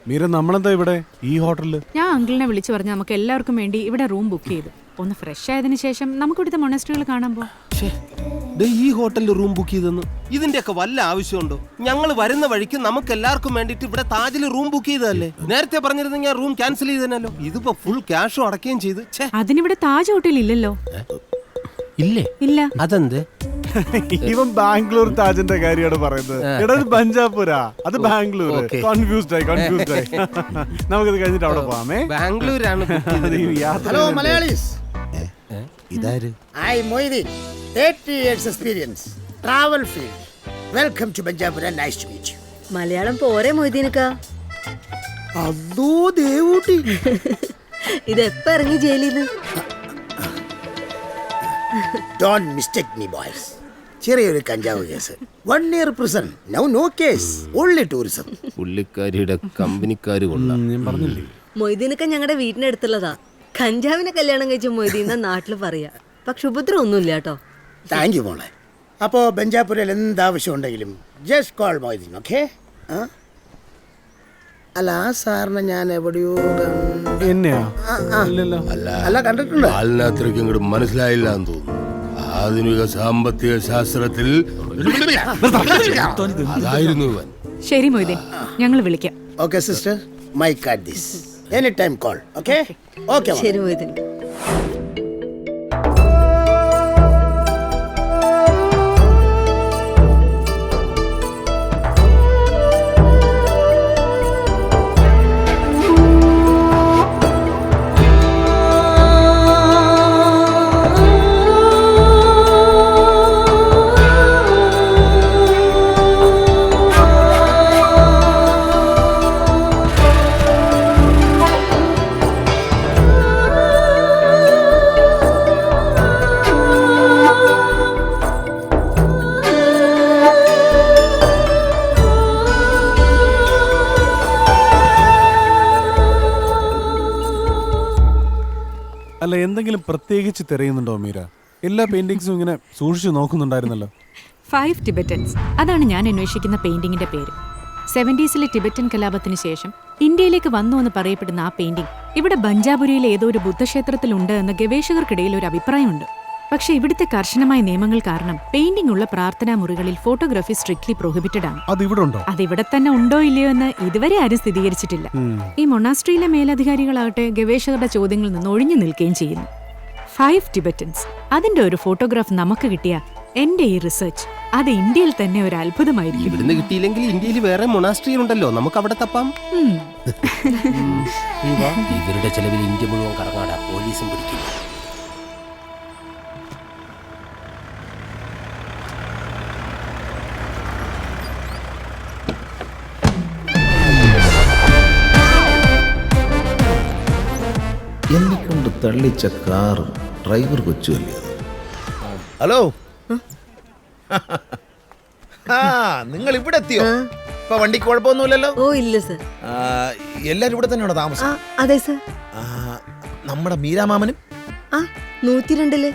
മീര നമ്മളെന്താ ഇവിടെ ഈ ഹോട്ടലില്? ഞാൻ അങ്കിളിനെ വിളിച്ചു പറഞ്ഞ് നമുക്ക് എല്ലാവർക്കും വേണ്ടി ഇവിടെ റൂം ബുക്ക് ചെയ്തു. ഒന്ന് ഫ്രഷ് ആയതിനു ശേഷം നമുക്ക് ഇവിടുത്തെ മൊണാസ്ട്രികൾ കാണാൻ പോവാം. ഈ ഹോട്ടലിൽ റൂം ബുക്ക് ചെയ്തെന്ന് ഇതിന്റെയൊക്കെ വല്ല ആവശ്യമുണ്ടോ? ഞങ്ങൾ വരുന്ന വഴിക്ക് നമുക്ക് എല്ലാവർക്കും വേണ്ടിട്ട് ഇവിടെ താജിൽ റൂം ബുക്ക് ചെയ്തതല്ലേ. നേരത്തെ പറഞ്ഞിരുന്നെങ്കിൽ റൂം ക്യാൻസൽ ചെയ്തല്ലോ. ഇതിപ്പോ ഫുൾ ക്യാഷും അടക്കുകയും ചെയ്ത്. അതിനിവിടെ താജ് ഹോട്ടൽ ഇല്ലല്ലോ. ഇല്ലേ? ഇല്ല. അതെന്ത്? ഇവൻ ബാംഗ്ലൂർ താജിന്റെ കാര്യമാണ് പറയുന്നത്. എടാ ബഞ്ചാപുരാ, അത് ബാംഗ്ലൂർ. കൺഫ്യൂസ്ഡ് ആയി. നമുക്കിത് കഴിഞ്ഞിട്ട് അവിടെ പോവാമേ. ബാംഗ്ലൂരാണ്. ഹലോ മലയാളീസ്, ഇതാര്? I Moideen, 80 years experience, travel field. Welcome to Banjapura, nice to meet you. Malayalam പോരെ മൊയ്തീനക്ക? അതോ ദേവൂട്ടി, ഇതെപ്പ ഇറങ്ങി ജയിലിന്ന്? Don't mistake me boys. ചെറിയൊരു കഞ്ചാവ് case, 1 year prison. Now no case, only tourism. പുള്ളിക്കാരിയുടെ കമ്പനിക്കാര് കൊള്ളാം. ഞാൻ പറഞ്ഞില്ലേ. മൊയ്തീനക്ക ഞങ്ങളുടെ വീട്ടിനടുത്തുള്ളതാ. കഞ്ചാവിനെ കല്യാണം കഴിച്ച മൊയ്തീന നാട്ടില് പറയാ. പക്ഷെ ഉപദ്രവം ഒന്നുമില്ല കേട്ടോ. താങ്ക് യു മോളെ. അപ്പോൾ ബഞ്ചാപുരയിൽ എന്താവശ്യം ഉണ്ടെങ്കിലും ജസ്റ്റ് കോൾ മൊയ്തീൻ, ഓക്കെ? അല്ല, ആ സാറിനെ ഞാൻ എവിടെയോ എന്നെയാ? ഇല്ലല്ലോ. അല്ല കണ്ടിട്ടുണ്ടോ? അത്രയ്ക്ക് ഇങ്ങോട്ട് മനസ്സിലായില്ല എന്ന് തോന്നുന്നു. ആധുനിക സാമ്പത്തിക ശാസ്ത്രത്തിൽ അതായിരുന്നു ഇവൻ. ശരി മൊയ്തീൻ, ഞങ്ങൾ വിളിക്കാം. Okay sister, my card this, any time call, okay? Okay ശരി മൊയ്തീൻ. അല്ല, എന്തെങ്കിലും പ്രത്യേകിച്ച് തിരയുന്നുണ്ടോ മീര? എല്ലാ പെയിന്റിങ്സും ഇങ്ങനെ സൂക്ഷിച്ചു നോക്കുന്നുണ്ടായിരുന്നല്ലോ. 5 ടിബറ്റൻസ്, അതാണ് ഞാൻ അന്വേഷിക്കുന്ന പെയിന്റിങ്ങിന്റെ പേര്. 70s ടിബറ്റൻ കലാപത്തിന് ശേഷം ഇന്ത്യയിലേക്ക് വന്നു എന്ന് പറയപ്പെടുന്ന ആ പെയിന്റിംഗ് ഇവിടെ ബഞ്ചാപുരയിലെ ഏതോ ഒരു ബുദ്ധക്ഷേത്രത്തിലുണ്ട് എന്ന് ഗവേഷകർക്കിടയിൽ ഒരു അഭിപ്രായമുണ്ട്. പക്ഷേ ഇവിടുത്തെ കർശനമായ നിയമങ്ങൾ കാരണം പെയിന്റിംഗ് ഉള്ള പ്രാർത്ഥനാ മുറികളിൽ ഫോട്ടോഗ്രാഫി സ്ട്രിക്ട്ലി പ്രൊഹിബിറ്റഡ് ആണ്. അതിവിടെ തന്നെ ഉണ്ടോ ഇല്ലയോ എന്ന് ഇതുവരെ ആരും സ്ഥിരീകരിച്ചിട്ടില്ല. ഈ മൊണാസ്ട്രിയിലെ മേലധികാരികളാകട്ടെ ഗവേഷകരുടെ ചോദ്യങ്ങളിൽ നിന്ന് ഒഴിഞ്ഞു നിൽക്കുകയും ചെയ്യുന്നു. 5 ടിബറ്റൻസ്, അതിന്റെ ഒരു ഫോട്ടോഗ്രാഫ് നമുക്ക് കിട്ടിയ എന്റെ ഈ റിസർച്ച് അത് ഇന്ത്യയിൽ തന്നെ ഒരു അത്ഭുതമായിരിക്കും. ഇവിടുന്ന് കിട്ടിയില്ലെങ്കിൽ ഇന്ത്യയിൽ വേറെ മൊണാസ്ട്രി ഉണ്ടല്ലോ, നമുക്ക് അവിടെ തപ്പാം. ഇവരുടെ ചെലവിൽ ഇന്ത്യ മുഴുവൻ കറങ്ങാടാ, പോലീസും പിടിക്കില്ല. എന്നെക്കൊണ്ട് തള്ളിച്ച കാറും ഡ്രൈവർ കൊച്ചുമല്ലേ അത്. ഹലോ, നിങ്ങൾ ഇവിടെ എത്തിയോ? ഇപ്പൊ വണ്ടിക്ക് കുഴപ്പമൊന്നുമില്ലല്ലോ? ഓ ഇല്ല സർ. എല്ലാരും ഇവിടെ തന്നെയാണോ താമസം? അതെ സർ. നമ്മുടെ മീരാമാമനും 102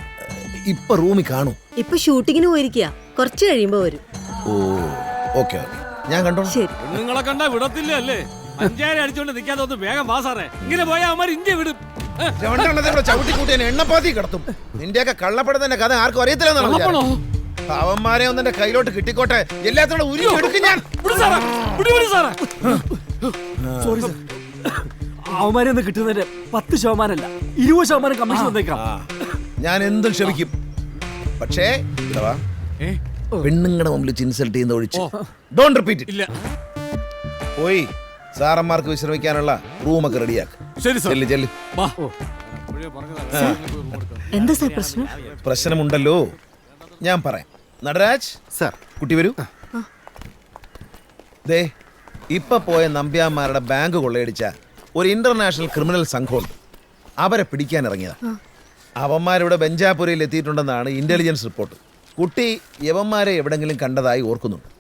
ഇപ്പൊ റൂമിൽ കാണൂ. ഇപ്പൊ ഷൂട്ടിങ്ങിന് പോയിരിക്കുക, കുറച്ച് കഴിയുമ്പോ വരും. ഓ ഓക്കെ, ഞാൻ കണ്ടോ. ശരി. നിങ്ങളെ കണ്ടാ വിടത്തില്ല അല്ലേ? അഞ്ചായിരം അടിച്ചോണ്ട് നിൽക്കാതെ ഒന്ന് വേഗം വാ സാറേ. ഇങ്ങനെ പോയാൽ അവന്മാർ ഇന്ത്യ വിടും. ചവിട്ടിക്കൂട്ടി എണ്ണപ്പാത്തി കിടത്തും. നിന്റെയൊക്കെ കള്ളപ്പെടുന്നതിന്റെ കഥ ആർക്കും അറിയത്തില്ലെന്നാണ്. അവന്മാരെ ഒന്നെ കയ്യിലോട്ട് കിട്ടിക്കോട്ടെ, എല്ലാത്തോടെ ഉരുക്കി ഞാൻ. അവന്മാരെ ഒന്ന് കിട്ടുന്നതിന്റെ 10% 20% കമ്മീഷൻ വന്നേക്കാം. ഞാൻ എന്തും ക്ഷമിക്കും, പക്ഷേ പെണ്ണുങ്ങളുടെ മുമ്പിൽ ഇൻസൾട്ട് ചെയ്യുന്ന ഒഴിച്ച് ഡോണ്ട് റിപ്പീറ്റ് ഇറ്റ്. പോയി സാറന്മാർക്ക് വിശ്രമിക്കാനുള്ള റൂമൊക്കെ റെഡിയാക്ക്. എന്താ സാർ പ്രശ്നം? പ്രശ്നമുണ്ടല്ലോ, ഞാൻ പറയാം. നടരാജ് സർ, കുട്ടി വരൂ. ദേ, ഇപ്പൊ പോയ നമ്പ്യാന്മാരുടെ ബാങ്ക് കൊള്ളയടിച്ച ഒരു ഇന്റർനാഷണൽ ക്രിമിനൽ സംഘമുണ്ട്. അവരെ പിടിക്കാൻ ഇറങ്ങിയതാ. അവന്മാരിവിടെ ബഞ്ചാപുരയിൽ എത്തിയിട്ടുണ്ടെന്നാണ് ഇന്റലിജൻസ് റിപ്പോർട്ട്. കുട്ടി യവന്മാരെ എവിടെങ്കിലും കണ്ടതായി ഓർക്കുന്നുണ്ട്.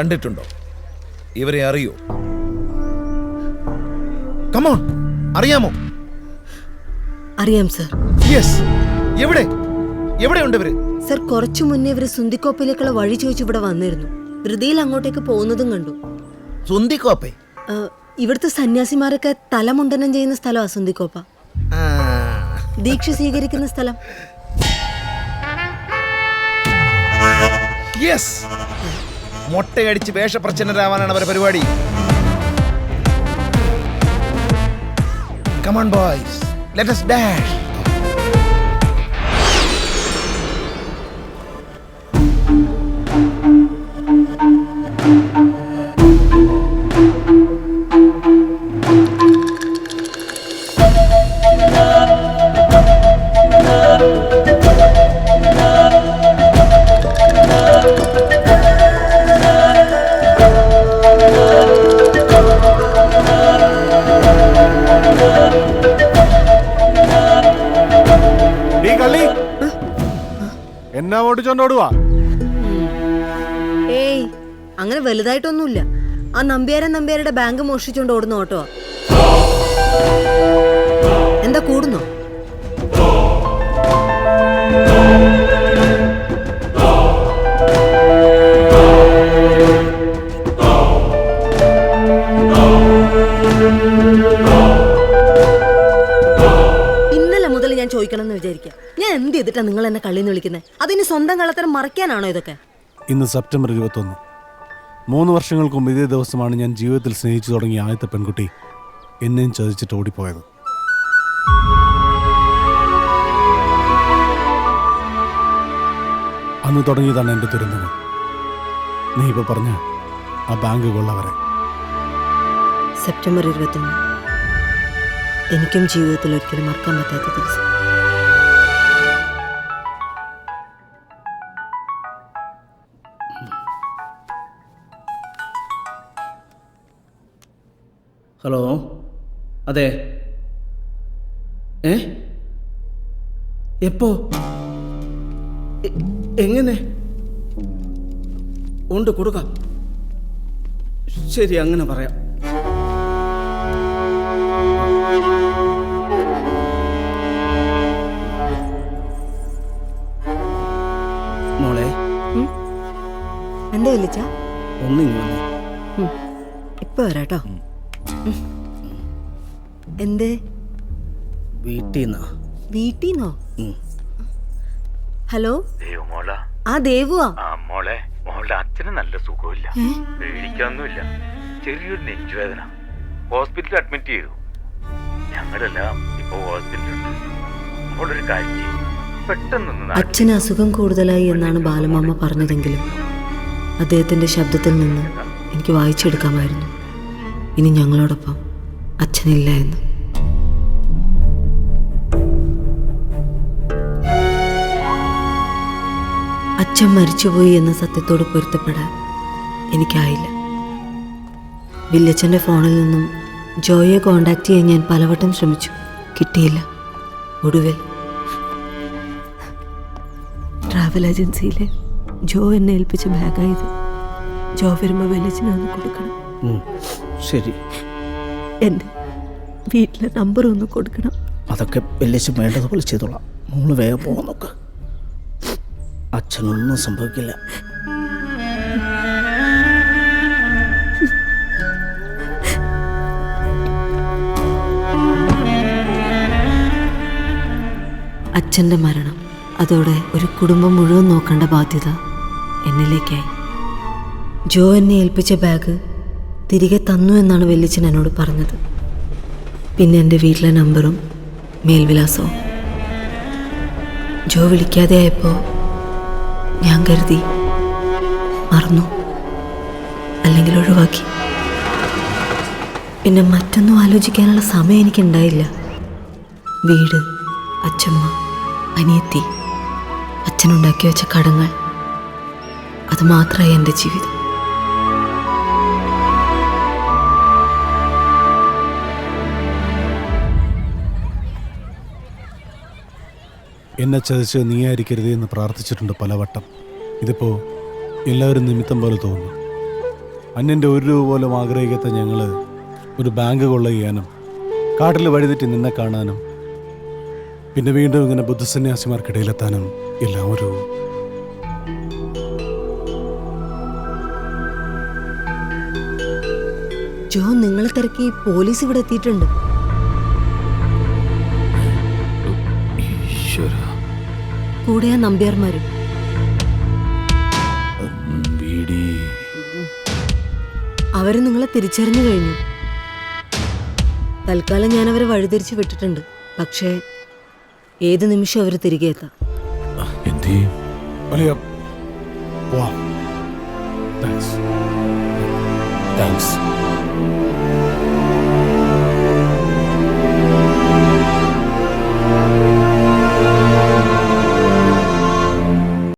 കണ്ടിട്ടുണ്ടോ? ഇവരെ അറിയോ? കമോൺ, അറിയാമോ? അറിയാം സർ. യെസ്. എവിടെയുണ്ട് ഇവര്? സർ, കുറച്ചു മുന്നേ ഇവര് സുന്ദിക്കോപ്പിലേക്കുള്ള വഴി ചോദിച്ചു ഇവിടെ വന്നിരുന്നു. ധൃതിയിൽ അങ്ങോട്ടേക്ക് പോകുന്നതും കണ്ടു. സുന്ദിക്കോപ്പേ? ഇവിടുത്തെ സന്യാസിമാരൊക്കെ തലമുണ്ടനം ചെയ്യുന്ന സ്ഥലമാ സുന്ദിക്കോപ്പ. ദീക്ഷ സ്വീകരിക്കുന്ന സ്ഥലം. യെസ്. മൊട്ടയടിച്ച് വേഷപ്രച്ഛന്നരാവാനാണ് അവരുടെ പരിപാടി. Come on boys, let us dash. എന്നാ ഓടിച്ചോണ്ടോടുവാ? ഏയ്, അങ്ങനെ വലുതായിട്ടൊന്നുമില്ല. ആ നമ്പ്യാരുടെ ബാങ്ക് മോഷ്ടിച്ചോണ്ട് ഓടുന്ന ഓട്ടോ. എന്താ കൂടുന്നോ? ഇന്നലെ മുതൽ ഞാൻ ചോദിക്കണം എന്ന് വിചാരിക്കാം, ഞാൻ എന്ത് ചെയ്തിട്ടാ നിങ്ങൾ എന്നെ കള്ളിന്ന് വിളിക്കുന്നത്? അതിന് സ്വന്തം കള്ളത്തരം മറയ്ക്കാനാണോ ഇതൊക്കെ? ഇന്ന് സെപ്റ്റംബർ 21. 3 വർഷങ്ങൾക്ക് മുമ്പ് ഇതേ ദിവസമാണ് ഞാൻ ജീവിതത്തിൽ സ്നേഹിച്ചു തുടങ്ങിയ ആദ്യത്തെ പെൺകുട്ടി എന്നെയും ചതിച്ചിട്ട് ഓടിപ്പോയത്. അന്ന് തുടങ്ങിയതാണ് എൻ്റെ ദുരന്തങ്ങൾ. നീ ഇപ്പൊ പറഞ്ഞ ആ ബാങ്ക് കൊള്ള വരെ. സെപ്റ്റംബർ 21 എനിക്കും ജീവിതത്തിൽ ഒരിക്കലും മറക്കാൻ പറ്റാത്ത ദിവസം. ഹലോ, അതെ. എപ്പോ? എങ്ങനെ? ഉണ്ട്, കൊടുക്കാം. ശരി, അങ്ങനെ പറയാം. മോളെ, എന്താ വിളിച്ച? ഒന്നിങ്ങി വന്നേ. ഇപ്പൊ വരാട്ടോ. എന്തേ? വീട്ടീന്നോ? ഹലോ, ആ ദേവുവാ. മോളെ, മോളുടെ അച്ഛന് നല്ല സുഖമില്ല, പേടിക്കാനൊന്നുമില്ല. ചെറിയൊരു നെഞ്ചുവേദന, ഹോസ്പിറ്റലിൽ അഡ്മിറ്റ് ചെയ്തു. ഞങ്ങളെല്ലാം ഇപ്പൊ ഹോസ്പിറ്റലുണ്ട്. മോളൊരു കാര്യം, പെട്ടെന്ന് അച്ഛന് അസുഖം കൂടുതലായി എന്നാണ് ബാലമാമ പറഞ്ഞതെങ്കിലും അദ്ദേഹത്തിന്റെ ശബ്ദത്തിൽ നിന്ന് എനിക്ക് വായിച്ചെടുക്കാമായിരുന്നു ഇനി ഞങ്ങളോടൊപ്പം അച്ഛനില്ല എന്ന്. അച്ഛൻ മരിച്ചുപോയി എന്ന സത്യത്തോട് പൊരുത്തപ്പെടാൻ എനിക്കായില്ല. വില്ലച്ചൻ്റെ ഫോണിൽ നിന്നും ജോയെ കോണ്ടാക്ട് ചെയ്യാൻ ഞാൻ പലവട്ടം ശ്രമിച്ചു, കിട്ടിയില്ല. ഒടുവിൽ ട്രാവൽ ഏജൻസിയിലെ ജോ എന്നെ ഏൽപ്പിച്ച ബാഗായത്. ജോ വരുമ്പോൾ വില്ലച്ചനൊന്ന് കൊടുക്കണം. ശരി, എൻ്റെ വീട്ടിലെ നമ്പർ ഒന്ന് കൊടുക്കണം. അതൊക്കെ വലിയ വേണ്ടതുപോലെ ചെയ്തോളാം. മോള് വേഗം പോകാൻ നോക്ക്. അച്ഛനൊന്നും സംഭവിക്കില്ല. അച്ഛൻ്റെ മരണം, അതോടെ ഒരു കുടുംബം മുഴുവൻ നോക്കേണ്ട ബാധ്യത എന്നിലേക്കായി. ജോ എന്നെ ഏൽപ്പിച്ച ബാഗ് തിരികെ തന്നു എന്നാണ് വെല്ലിച്ചൻ എന്നോട് പറഞ്ഞത്. പിന്നെ എൻ്റെ വീട്ടിലെ നമ്പറും മേൽവിലാസവും. ജോ വിളിക്കാതെ ആയപ്പോൾ ഞാൻ കരുതി മറന്നു, അല്ലെങ്കിൽ ഒഴിവാക്കി. പിന്നെ മറ്റൊന്നും ആലോചിക്കാനുള്ള സമയം എനിക്കുണ്ടായില്ല. വീട്, അച്ഛമ്മ, അനിയത്തി, അച്ഛനുണ്ടാക്കി വെച്ച കടങ്ങൾ, അത് മാത്രമായി എൻ്റെ ജീവിതം. എന്നെ ചതിച്ച് നീയായിരിക്കരുത് എന്ന് പ്രാർത്ഥിച്ചിട്ടുണ്ട് പലവട്ടം. ഇതിപ്പോൾ എല്ലാവരും നിമിത്തം പോലെ തോന്നുന്നു. അന്യൻ്റെ ഒരു രൂപ പോലും ആഗ്രഹിക്കാത്ത ഞങ്ങള് ഒരു ബാങ്ക് കൊള്ള ചെയ്യാനും കാട്ടിൽ വഴിതെറ്റി നിന്നെ കാണാനും പിന്നെ വീണ്ടും ഇങ്ങനെ ബുദ്ധസന്യാസിമാർക്കിടയിലെത്താനും എല്ലാം ഒരു ജോ, നിങ്ങളെ തിരക്കി പോലീസ് ഇവിടെ എത്തിയിട്ടുണ്ട്. കൂടെ ആ നമ്പ്യാർമാരും. അവര് നിങ്ങളെ തിരിച്ചറിഞ്ഞു കഴിഞ്ഞു. തൽക്കാലം ഞാൻ അവരെ വഴിതിരിച്ച് വിട്ടിട്ടുണ്ട്. പക്ഷേ ഏത് നിമിഷം അവർ തിരികെ എത്താം. വലിയ താങ്ക്സ്.